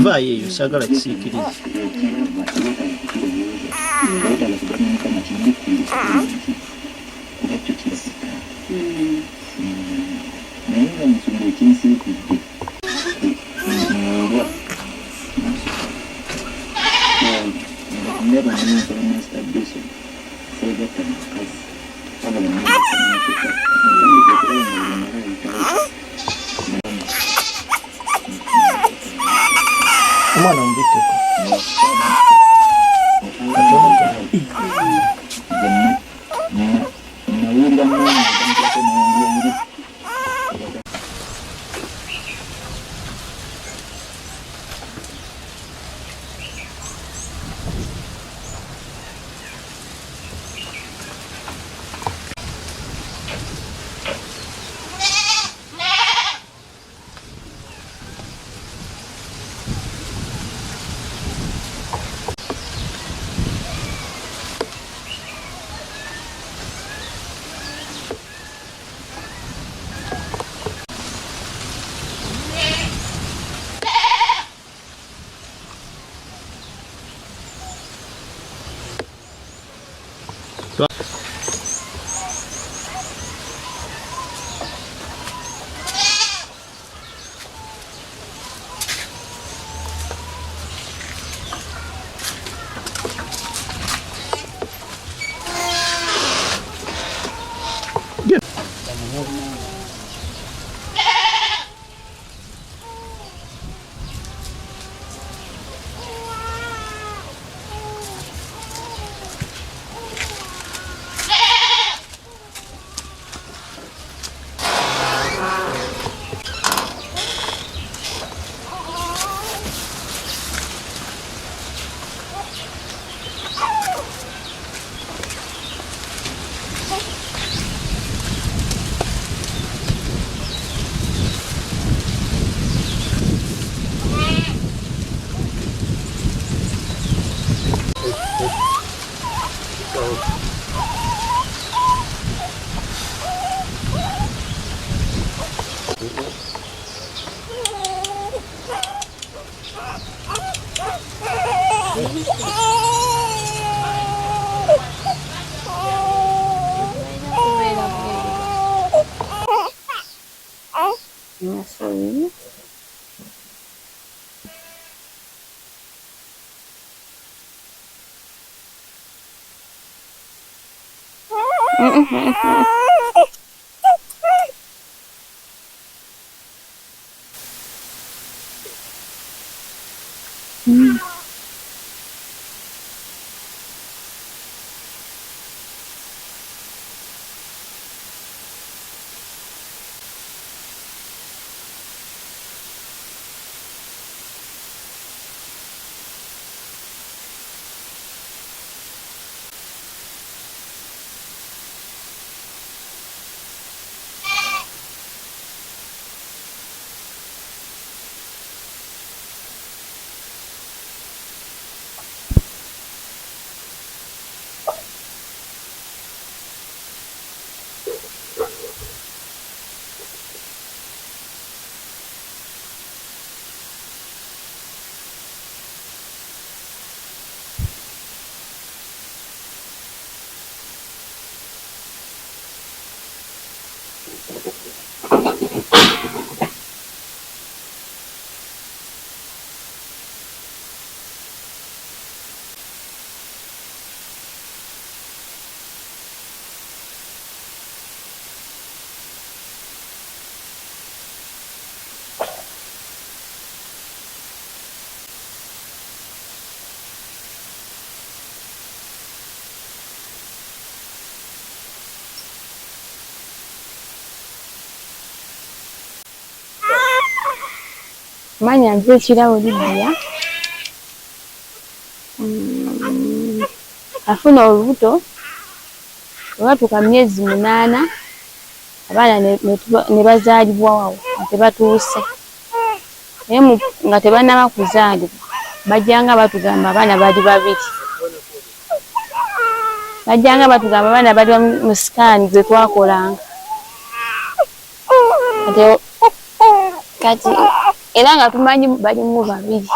vaayo eyo saagala kisiikirize. Omwana mubikkeko Manya nze ekirawo Lydia afuna olubuto olwatuuka myezi 8 abaana ne bazaalibwa wawo tebatuuse naye nga tebannaba kuzaalibwa bajjanga batugamba abaana bali babiri bajjanga batugamba abaana bali mu sikaani ze twakolanga kati era nga tumanyi balimu babiri.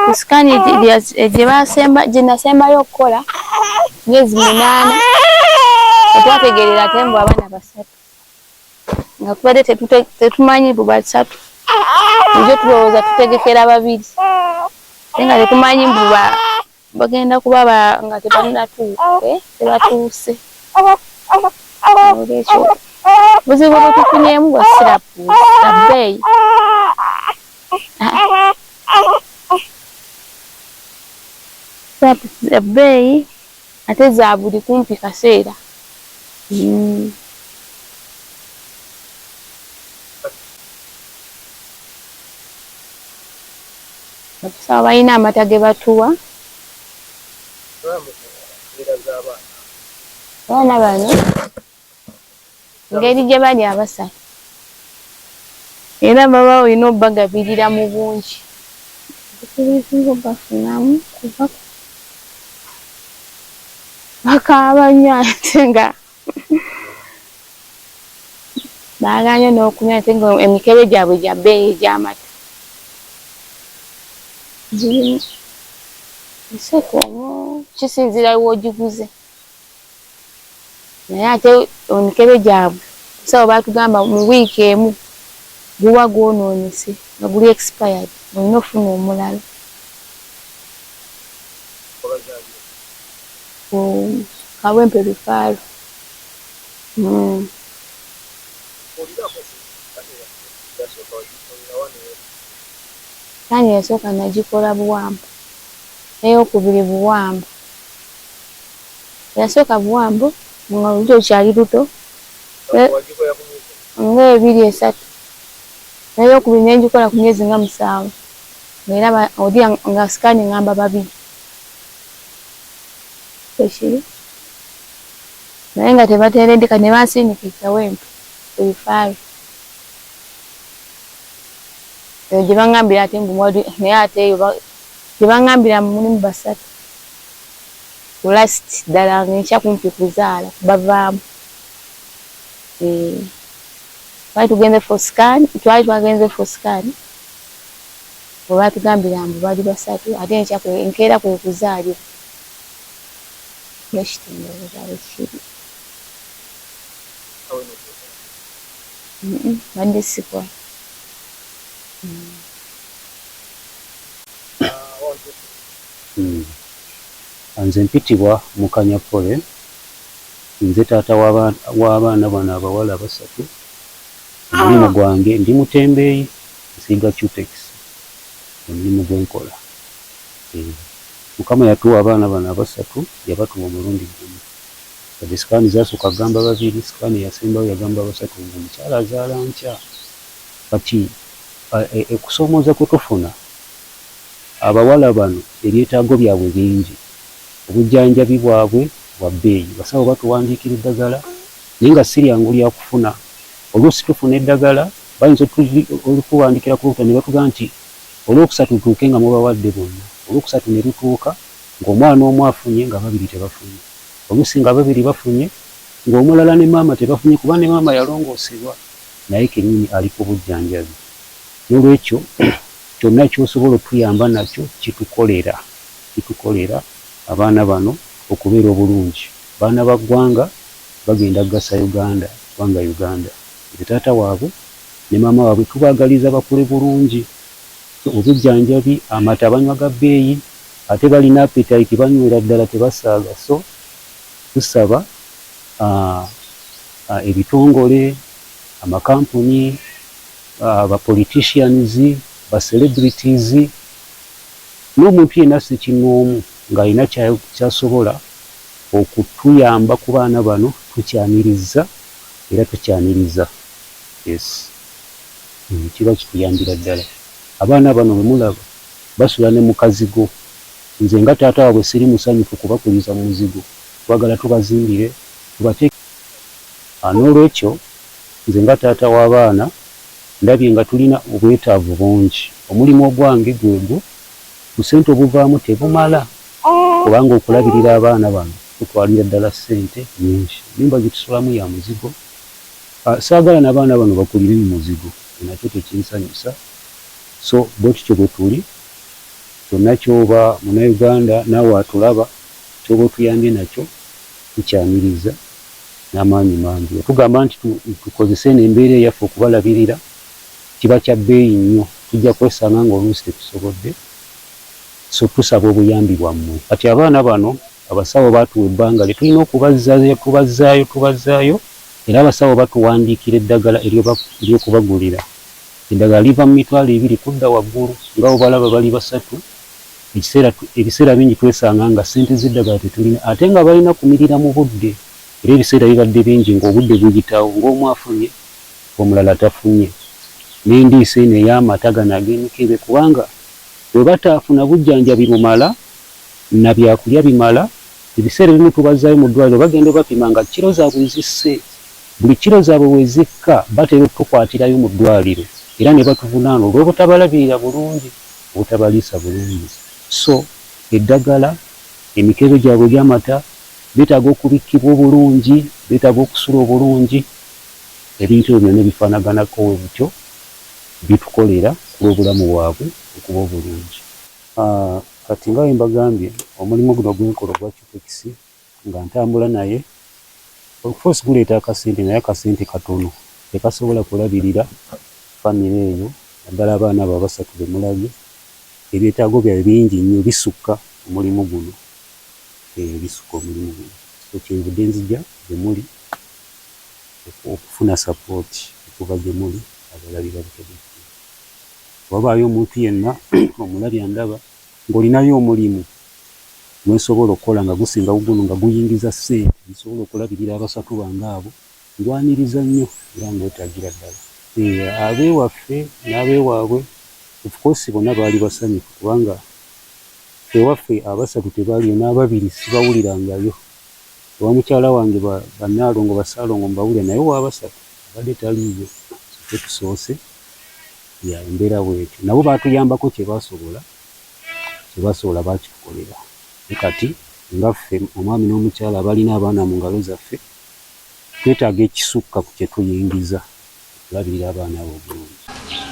Ku sikaani gye nasembayo okukola myezi 8 twategeerera ate mbu abaana 3 nga tubadde tetumanyi mbu 3 njo tulowooza tutegekera 2 naye nga tetumanyi mbu bagenda kuba nga tebatuuse. Olwekyo buzibu bwe tufunyeemu bwa sirapu abbeeyi. Sirapu abbeeyi ate za buli kumpi kaseera. Abasawo balina amata ge batuwa. Abaana bano engeri gye bali abasatu era baba olina obbagabirira mu bungi. Ekibizinga bafunamu kuva bakaaba nnyo ate nga baaganya n'okunywa ate nga emikebe gyabwe gya bbeeyi egy'amata. Esatu omwo kisinziira w'ogiguze. Naye ate emikebe gyabwe sawo baatugamba mu wiiki emu guba gwonoonese nga guli expired, olina ofuna omulala. Kabwempe Lufaalu. Sikaani yasooka nagikola Buwambo, ey'okubiri Buwambo. Yasooka Buwambo nga olugyo kyali luto nga 2-3, n'ey'okubiri n'engikola ku myezi nga 7 era oli nga sikaani ngamba 2 ekiri naye nga tebateereddeka ne bansiinika ekawempe Lufaalu. Eyo gye baŋŋambira ate mbu naye ate eyo gye baŋŋambira mulimu 3 last ddala ng'enkya kumpi kuzaala bavaamu. Twali twagenze for scan bwe baatugambira mbu bali 3 ate enkeera kwe kuzaalira. Nekitendeweza kiri badde sikola. Nze mpitibwa Mukanyapole, nze taata w'abaana bano abawala 3. Omulimu gwange ndi mutembeeyi, nsiiga Cutex, omulimu gwenkola. Mukama yatuwa abaana bano 3, yabatuwa omulundi gumu. Kati sikaani zasooka agamba 2, sikaani yasembayo yagamba 3 ng'omukyala azaala nkya. Kati okusoomooza kwe tufuna abawala bano ebyetaago byabwe bingi, obujjanjabi bwabwe bwa bbeeyi. Basawo batuwandiikira eddagala naye nga si lyangu lya kufuna. Oluusi tufuna eddagala bayinza okutuwandiikira ku luta ne batugamba nti olwokusatu tutuuke nga mubawadde bonna, olwokusatu ne lutuuka ng'omwana omu afunye nga 2 tebafunye, oluusi nga 2 bafunye ng'omulala ne maama tebafunye kuba ne maama yalongoosebwa naye kennyini ali ku bujjanjabi. N'olwekyo kyonna ky'osobola okutuyamba nakyo kitukolera abaana bano okubeera obulungi. Baana ba ggwanga bagenda kugasa Uganda kubanga Uganda nze taata waabwe ne maama waabwe tubaagaliza bakule bulungi. Obujjanjabi amata banywa ga bbeeyi ate balina appetite banywera ddala tebasaaga. So tusaba ebitongole, amakampuni, abapoliticians, celebrities n'omuntu yenna si kinoomu ng'alina kyasobola okutuyamba ku baana bano tukyaniriza era tukyaniriza. Yes, kiba kituyambira ddala. Abaana bano bwe mulaba basula ne mu kazigo. Nze nga taata waabwe siri musanyufu kubakuliza mu muzigo, twagala tubazimbire tubateeke. N'olwekyo nze nga taata w'abaana ndabye nga tulina obwetaavu bungi. Omulimu ogwange gwegwo ku ssente obuvaamu tebumala kubanga okulabirira abaana bano tutwalira ddala ssente nyingi. Ennyumba gye tusulamu ya muzigo. Saagala n'abaana bano bakulire mu muzigo. nakyo tekinsanyusa. So bwe tutyo bwe tuli, kyonna kyoba Munnayuganda naawe atulaba, kyoba otuyambye nakyo tukyaniriza n'amaanyi mangi. Tugamba nti tukozese n'embeera eyaffe okubalabirira, kiba kya bbeeyi nnyo, tujja kwesanga ng'oluusi tetusobodde. So tusaba obuyambi bwammwe. Kati abaana bano abasawo baatuwa ebbanga lye tulina okubazaayo, era abasawo batuwandiikira eddagala ery'okubagulira. Eddagala liva mu mitwalo 2 kudda waggulu, nga obalaba bali 3. Ebiseera bingi twesanga nga ssente z'eddagala tetulina, ate nga balina kumirira mu budde, era ebiseera bibadde bingi ng'obudde buyitawo, ng'omu afunye omulala tafunye. N'endiisa eno ey'amata gano ag'emikebe, kubanga bwe bataafuna bujjanjabi bumala na byakulya bimala, ebiseera ebimu tubazaayo mu ddwaliro bagenda bapima nga kiro zaabwe zisse. Buli kiro zaabwe we zikka batera okutukwatirayo mu ddwaliro, era ne batuvunaana olw'obutabalabirira bulungi, obutabaliisa bulungi. So eddagala, emikebe gyabwe gy'amata beetaaga okubikkibwa obulungi, beetaaga okusula obulungi. Ebintu ebyo byonna bifaanaganako we butyo, bitukolera ku lw'obulamu bwabwe okuba obulungi. Kati nga bwe mbagambye, omulimu guno gwenkola ogwa Kitekisi nga ntambula naye, okufosi guleeta akasente, naye akasente katono, tekasobola kulabirira famire eyo, naddala abaana abo 3 be mulabye. Ebyetaago byabwe bingi nnyo, bisukka omulimu guno, bisukka omulimu guno. So kyenvudde nzija gye muli okufuna sapooti okuva gye muli abalabira butegeevu. Wabaayo omuntu yenna omulabya ndaba ng'olinayo omulimu mwesobola okukola nga gusinga guno nga guyingiza ssente, nsobola okulabirira abasatu bange abo, ngwaniriza nnyo era ngwetaagira ddala. Abeewaffe n'abeewaabwe of course bonna baali basanyufu, kubanga ewaffe 3 tebaaliyo, n'2 sibawulirangayo. Ewa mukyala wange Bannaalongo Basaalongo mbawulira, naye wa 3 abadde taliiyo. Tetusoose embeera bwetyo. Nabo baatuyambako kye baasobola baakitukolera. Kati ngaffe omwami n'omukyala abalina abaana mu ngalo zaffe, twetaaga ekisukka ku kye tuyingiza okulabirira abaana abo obulungi.